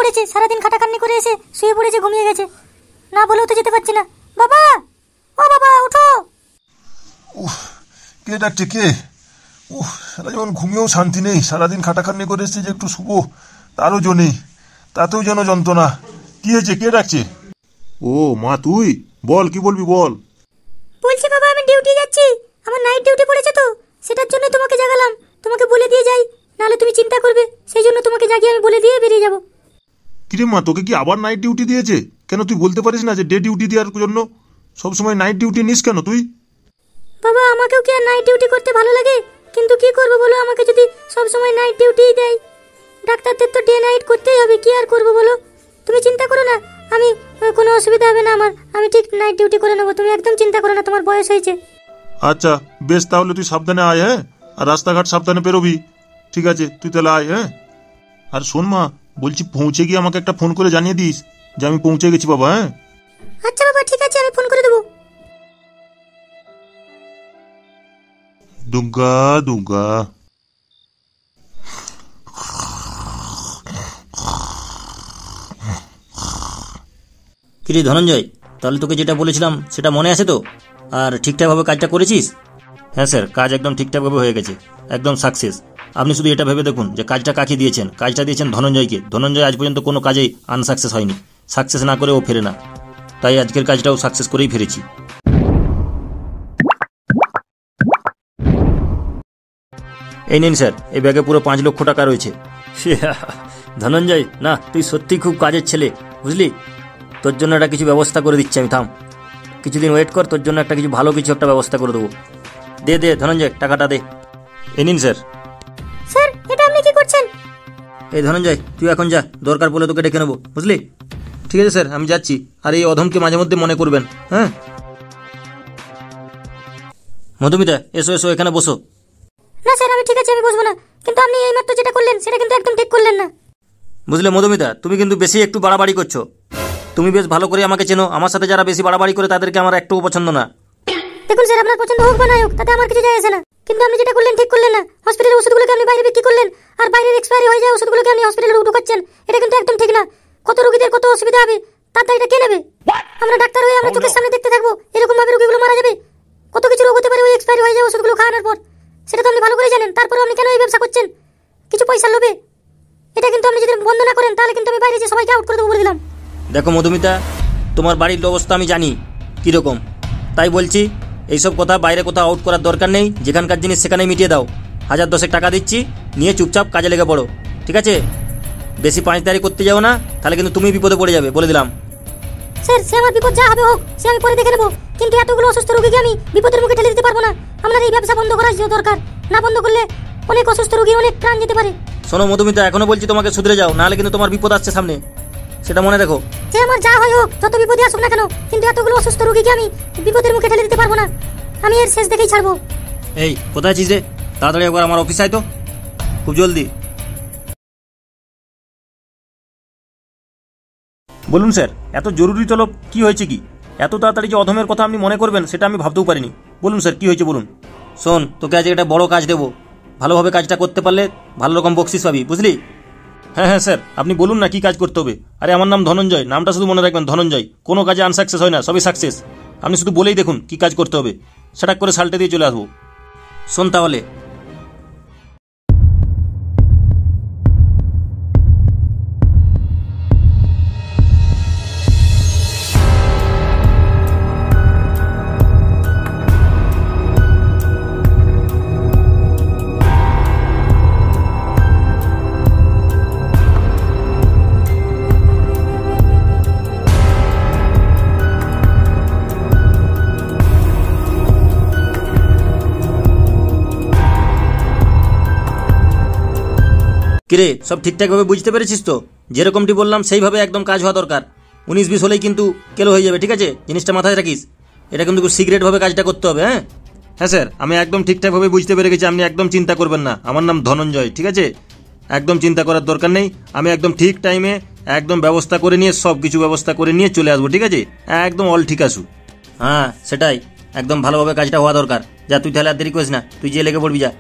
পড়েছে, সারাদিন খাটাখাটনি করে এসে শুয়ে পড়েছে, ঘুমিয়ে গেছে। না বলেও তো যেতে পারছি না। বাবা, ও বাবা ওঠো। কে ডাকছে কে? সারা যেমন ঘুমিয়েও শান্তি নেই, সারাদিন খাটাখাটনি করে এসেছি যে একটু শুবো তারও জো নেই, তাতেও যেন যন্ত্রণা। কি হয়েছে, কে ডাকছে? ও মা, তুই বল, কি বলবি বল। বলছি বাবা, আমি ডিউটি যাচ্ছি, আমার নাইট ডিউটি পড়েছে তো, সেটার জন্য তোমাকে জাগালাম। তোমাকে বলে দিয়ে যাই, নাহলে তুমি চিন্তা করবে, সেই জন্য তোমাকে জাগিয়ে আমি বলে দিয়ে বেরিয়ে যাব। কিরে মা, তোকে কি আবার নাইট ডিউটি দিয়েছে? কেন তুই বলতে পারিস না যে ডে ডিউটি দেওয়ার জন্য? সবসময় নাইট ডিউটি নিস কেন তুই? বাবা, আমাকেও কি আর নাইট ডিউটি করতে ভালো লাগে, কিন্তু কি করবো বলো, আমাকে যদি সবসময় নাইট ডিউটিই দেয়। ডাক্তারদের তো ডে নাইট করতেই হবে, কি আর করবো বলো। তুমি চিন্তা করো না, আমি কোনো অসুবিধা হবে না আমার, আমি ঠিক নাইট ডিউটি করে নেবো, তুমি একদম চিন্তা করো না, তোমার বয়স হয়েছে। আচ্ছা বেশ, তাহলে তুই সাবধানে আয়, হ্যাঁ? আর রাস্তাঘাট সাবধানে পেরোবি, ঠিক আছে? তুই তাহলে আয়, হ্যাঁ? আর শোন মা, বলছি পৌঁছে গিয়ে আমাকে একটা ফোন করে জানিয়ে দিস যে আমি পৌঁছে গেছি বাবা, হ্যাঁ? আচ্ছা বাবা, ঠিক আছে, আমি ফোন করে দেবো। দুগ্গা দুগ্গা। কিরে ধনঞ্জয়, তাহলে তোকে যেটা বলেছিলাম সেটা মনে আছে তো? আর ঠিকঠাকভাবে কাজটা করেছিস? হ্যাঁ স্যার, কাজ একদম ঠিকঠাকভাবে হয়ে গেছে, একদম সাকসেস। আপনি শুধু এটা ভেবে দেখুন যে কাজটা কাকে দিয়েছেন। কাজটা দিয়েছেন ধনঞ্জয়কে। ধনঞ্জয় আজ পর্যন্ত কোনো কাজেই আনসাকসেস হয়নি, সাকসেস না করে ও ফেরে না, তাই আজকের কাজটাও সাকসেস করেই ফিরেছি। এই নিন স্যার, এই ব্যাগে পুরো 5 লক্ষ টাকা রয়েছে। ধনঞ্জয়, না তুই সত্যিই খুব কাজের ছেলে, বুঝলি? তোর জন্য একটা কিছু ব্যবস্থা করে দিচ্ছি আমি, থাম কিছুদিন ওয়েট কর, তোর জন্য একটা কিছু ভালো কিছু একটা ব্যবস্থা করে দেবো। দে দে ধনঞ্জয়, টাকাটা দে। এ নিন স্যার। স্যার, এটা আপনি কি করছেন? এই ধনঞ্জয়, তুই এখন যা, দরকার পড়লে তোকে ডেকে নেবো, বুঝলি? ঠিক আছে স্যার, আমি যাচ্ছি। আর এই অধমকে মাঝে মধ্যে মনে করবেন, হ্যাঁ? মধুমিতা, এসো এসো, এখানে বসো। না স্যার, আমি ঠিক আছে, আমি বসবো না, কিন্তু আপনি এইমাত্র যেটা করলেন সেটা কিন্তু একদম ঠিক করলেন না। বুঝলে মধুমিতা, তুমি কিন্তু বেশি একটু বাড়াবাড়ি করছো। তুমি বেশ ভালো করে আমাকে চেনো, আমার সাথে যারা বেশি বাড়াবাড়ি করে তাদেরকে আমার একটুও পছন্দ না। দেখুন স্যার, আপনার পছন্দ হোক বা না হোক তাতে আমার কিছু যায় আসে না, কিন্তু আপনি যেটা করলেন ঠিক করলেন না। হসপিটালের ওষুধগুলোকে আপনি বাইরে বিক্রি করলেন, আর বাইরের এক্সপায়ারি হয়ে যায় ওষুধগুলোকে আপনি হসপিটালে ঢুকাচ্ছেন, এটা কিন্তু একদম ঠিক না। কত রোগীদের কত অসুবিধা হবে, তার দায়টা কে নেবে? আমরা ডাক্তার হয়ে আমরা চোখের সামনে দেখতে থাকবো এরকম ভাবে রোগীগুলো মারা যাবে? কত কিছু রোগ হতে পারে ওই এক্সপায়ারি হয়ে যায় ওষুধগুলো খাওয়ানোর পর, সেটা তো আপনি ভালো করে জানেন। তারপর আপনি কেন এই ব্যবসা করছেন? কিছু পয়সা লোভে? এটা কিন্তু আপনি যদি বন্ধ না করেন তাহলে কিন্তু আমি বাইরে যে সবাইকে আউট করে দেবো বলে দিলাম। দেখো মধুমিতা, তোমার বাড়ির অবস্থা আমি জানি কীরকম, তাই বলছি এইসব কথা বাইরে কোথাও আউট করার দরকার নেই। যেখানকার জিনিস সেখানেই মিটিয়ে দাও। 1010 টাকা দিচ্ছি, নিয়ে চুপচাপ কাজে লেগে পড়ো, ঠিক আছে? বেশি পাঁচদারি করতে যাও না, তাহলে কিন্তু তুমি বিপদে পড়ে যাবে, বলে দিলাম। স্যার, সে আমার বিপদ যা হবে হোক, সে আমি পরে দেখে নেবো, কিন্তু এতগুলো অসুস্থ রোগীকে আমি বিপদের মুখে ঠেলে দিতে পারবো না। আপনার এই ব্যবসা বন্ধ করার দরকার, না বন্ধ করলে অনেক অসুস্থ রোগীর অনেক প্রাণ যেতে পারে। শোনো মধুমিতা, এখনো বলছি তোমাকে শুধরে যাও, নাহলে কিন্তু তোমার বিপদ আসছে সামনে, সেটা মনে রেখো। সে আমার যা হয় হোক, যত বিপদে আসুক না কেন, কিন্তু এতগুলো অসুস্থ রোগীকে আমি বিপদের মুখে ঠেলে দিতে পারবো না। আমি এর শেষ দেখেই ছাড়বো। এই কোথায় আছিস রে? তাড়াতাড়ি একবার আমার অফিস আয় তো, খুব জলদি। বলুন স্যার, এত জরুরি তলব কি হয়েছে? কি এত তাড়াতাড়ি যে অধমের কথা আপনি মনে করবেন সেটা আমি ভাবতেও পারিনি। বলুন স্যার, কি হয়েছে বলুন। শোন, তোকে আজ একটা বড় কাজ দেবো, ভালোভাবে কাজটা করতে পারলে ভালো রকম বকশিস পাবি, বুঝলি? হ্যাঁ হ্যাঁ স্যার, আপনি বলুন না কি কাজ করতে হবে। আরে আমার নাম ধনঞ্জয়, নামটা শুধু মনে রাখবেন, ধনঞ্জয়। কোনো কাজে আনসাকসেস হয় না, সবই সাকসেস। আপনি শুধু বলেই দেখুন কি কাজ করতে হবে, সেটা করে সালটে দিয়ে চলে আসবো। শোন তাহলে। কিরে, সব ঠিকঠাকভাবে বুঝতে পেরেছিস তো? যেরকমটি বললাম সেইভাবে একদম কাজ হওয়া দরকার। 19-20 হলেই কিন্তু কেলো হয়ে যাবে, ঠিক আছে? জিনিসটা মাথায় রাখিস। এটা কিন্তু সিক্রেটভাবে কাজটা করতে হবে, হ্যাঁ? হ্যাঁ স্যার, আমি একদম ঠিকঠাকভাবে বুঝতে পেরে গেছি, আপনি একদম চিন্তা করবেন না। আমার নাম ধনঞ্জয়, ঠিক আছে? একদম চিন্তা করার দরকার নেই। আমি একদম ঠিক টাইমে একদম ব্যবস্থা করে নিয়ে, সব কিছু ব্যবস্থা করে নিয়ে চলে আসবো, ঠিক আছে? একদম অল ঠিক আসু। হ্যাঁ সেটাই, একদম ভালোভাবে কাজটা হওয়া দরকার। যা তুই তাহলে আর দেরি করিস না, তুই যে লেগে পড়বি, যা।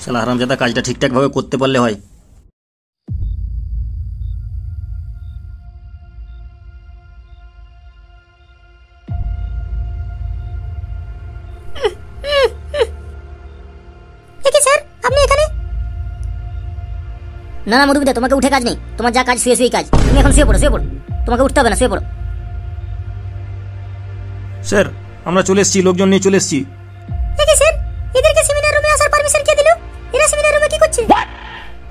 শালা হারামজাদা, কাজটা ঠিকঠাকভাবে করতে পারলে হয়। না না মধুমিতা, তোমাকে উঠে কাজ নেই, তোমার যা কাজ শুয়ে শুয়ে কাজ। তুমি এখন শুয়ে পড়ো, শুয়ে পড়ো, তোমাকে উঠতে হবে না, শুয়ে পড়ো। স্যার আমরা চলে এসেছি, লোকজন নিয়ে চলে এসেছি। দেখি স্যার, এদেরকে সেমিনার রুমে আসার পারমিশন কে দিল? এরা সেমিনার রুমে কি করছে?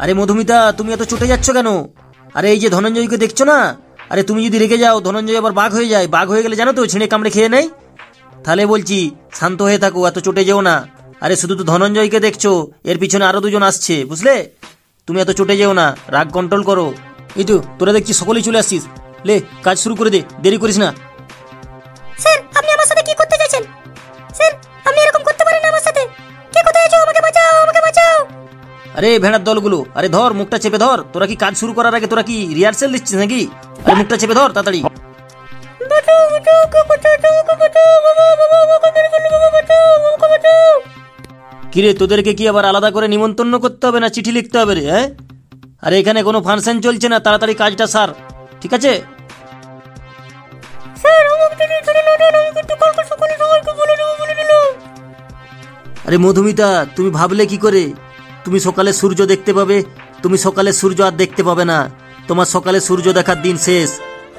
আরে মধুমিতা, তুমি এত চটে যাচ্ছ কেন? আরে এই যে ধনঞ্জয়কে দেখছো না, আরে তুমি যদি রেগে যাও ধনঞ্জয় আবার বাঘ হয়ে যায়। বাঘ হয়ে গেলে জানো তো ছিঁড়ে কামড়ে খেয়ে নেয়। তাহলে বলছি শান্ত হয়ে থাকো, এত চটে যেও না। আরে শুধু তো ধনঞ্জয়কে দেখছো, এর পিছনে আরো দুজন আসছে, বুঝলে? তুমি এত চটে যেও না, রাগ কন্ট্রোল করো। এই তো তোরা দেখছি সকলেই চলে আসছিস, লে কাজ শুরু করে দে, দেরি করিস না। স্যার আপনি আমার সাথে কি করতে চাইছেন? স্যার আপনি এরকম করতে পারেন না আমার সাথে। কে কোথায় আছো? আমাকে বাঁচাও, আমাকে বাঁচাও। আরে ভেড়ার দলগুলো, আরে ধর মুখটা চেপে ধর। তোরা কি কাজ শুরু করার আগে তোরা কি রিহার্সেল দিচ্ছিস নাকি? আরে মুখটা চেপে ধর তাড়াতাড়ি। কিরে তোদেরকে কি আবার আলাদা করে নিমন্ত্রণ করতে হবে না চিঠি লিখতে হবে রে? হ্যাঁ, আরে এখানে কোনো ফাংশন চলছে না, তাড়াতাড়ি কাজটা সার, ঠিক আছে? আরে মধুমিতা, তুমি ভাবলে কি করে? তুমি সকালে সূর্য দেখতে পাবে, তুমি সকালে সূর্য আর দেখতে পাবে না। তোমার সকালে সূর্য দেখার দিন শেষ।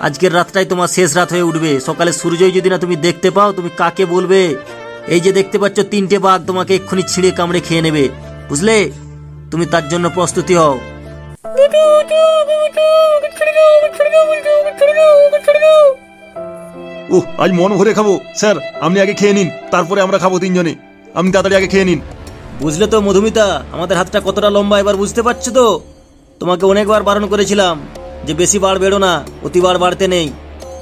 আজকের রাতটাই তোমার শেষ রাত হয়ে উঠবে। সকালে সূর্যই যদি না তুমি দেখতে পাও, তুমি কাকে বলবে? এই যে দেখতে পাচ্ছ 3টে বাঘ তোমাকে এক্ষুনি ছিঁড়ে কামড়ে খেয়ে নেবে, বুঝলে? তুমি তার জন্য প্রস্তুতি হও। আজ মন ভরে খাবো স্যার, আপনি আগে খেয়ে নিন, তারপরে আমরা খাবো তিনজনে। আপনি তাড়াতাড়ি আগে খেয়ে নিন। বুঝলে তো মধুমিতা, আমাদের হাতটা কতটা লম্বা এবার বুঝতে পারছো তো? তোমাকে অনেকবার বারণ করেছিলাম যে বেশি বাড় বেড়ো না, অতিবার বাড়তে নেই।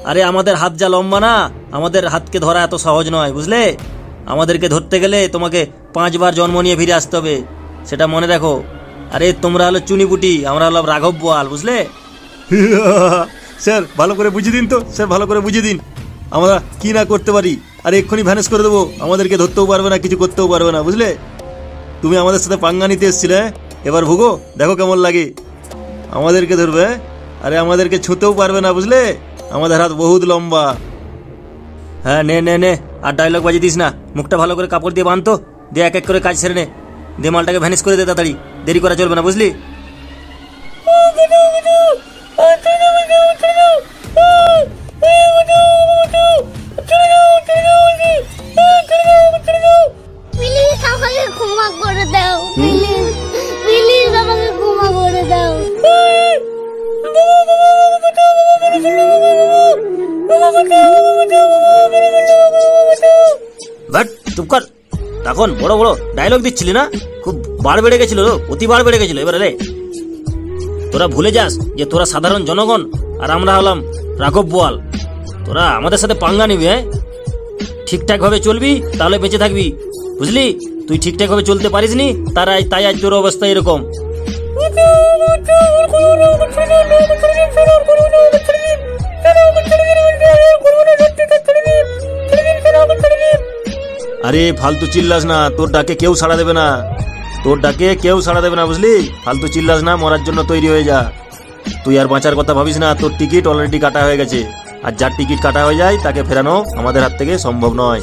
আরে আমাদের হাত যা লম্বা না, আমাদের হাতকে ধরা এত সহজ নয়, বুঝলে? আমাদেরকে ধরতে গেলে তোমাকে 5 বার জন্ম নিয়ে ফিরে আসতে হবে, সেটা মনে রাখো। আরে তোমরা হলো চুনিপুটি, আমরা হলাম রাঘব বোয়াল, বুঝলে? স্যার ভালো করে বুঝিয়ে দিন তো, স্যার ভালো করে বুঝিয়ে দিন আমরা কি না করতে পারি। আর এক্ষুনি ভ্যানেস করে দেবো, আমাদেরকে ধরতেও পারবে না, কিছু করতেও পারবে না, বুঝলে? তুমি আমাদের সাথে পাঙ্গা নিতে এসেছিলে, এবার ভুগো, দেখো কেমন লাগে। আমাদেরকে ধরবে, আরে আমাদেরকে ছুঁতেও পারবে না, বুঝলে? আমাদের হাত বহুত লম্বা। হ্যাঁ নে নে নে, আর ডায়লগ বাজিয়ে দিস না, মুখটা ভালো করে কাপড় দিয়ে বাঁধতো, দিয়ে এক এক করে কাজ সেরে নে, দিয়ে মালটাকে ভ্যানিশ করে দে তাড়াতাড়ি, দেরি করা চলবে না, বুঝলি? প্লিজ আমাকে ক্ষমা করে দাও, প্লিজ প্লিজ আমাকে ক্ষমা করে দাও। বাট চুপ কর, তখন বড় বড় ডায়লগ দিচ্ছিলি না, খুব বাড় বেড়ে গেছিল, অতি বাড় বেড়ে গেছিল। এবার রে তোরা ভুলে যাস যে তোরা সাধারণ জনগণ আর আমরা হলাম রাঘব বোয়াল। তোরা আমাদের সাথে পাঙ্গা নিবি, হ্যাঁ? ঠিকঠাক ভাবে চলবি তাহলে বেঁচে থাকবি, বুঝলি? তুই ঠিকঠাক ভাবে চলতে পারিসনি, তাই আজ তোর অবস্থা এরকম। আরে ফালতু চিল্লাস না, তোর ডাকে কেউ সাড়া দেবে না, তোর ডাকে কেউ সাড়া দেবে না, বুঝলি? ফালতু চিল্লাস না, মরার জন্য তৈরি হয়ে যা। তুই আর বাঁচার কথা ভাবিস না, তোর টিকিট অলরেডি কাটা হয়ে গেছে। আর যার টিকিট কাটা হয়ে যায় তাকে ফেরানো আমাদের হাত থেকে সম্ভব নয়।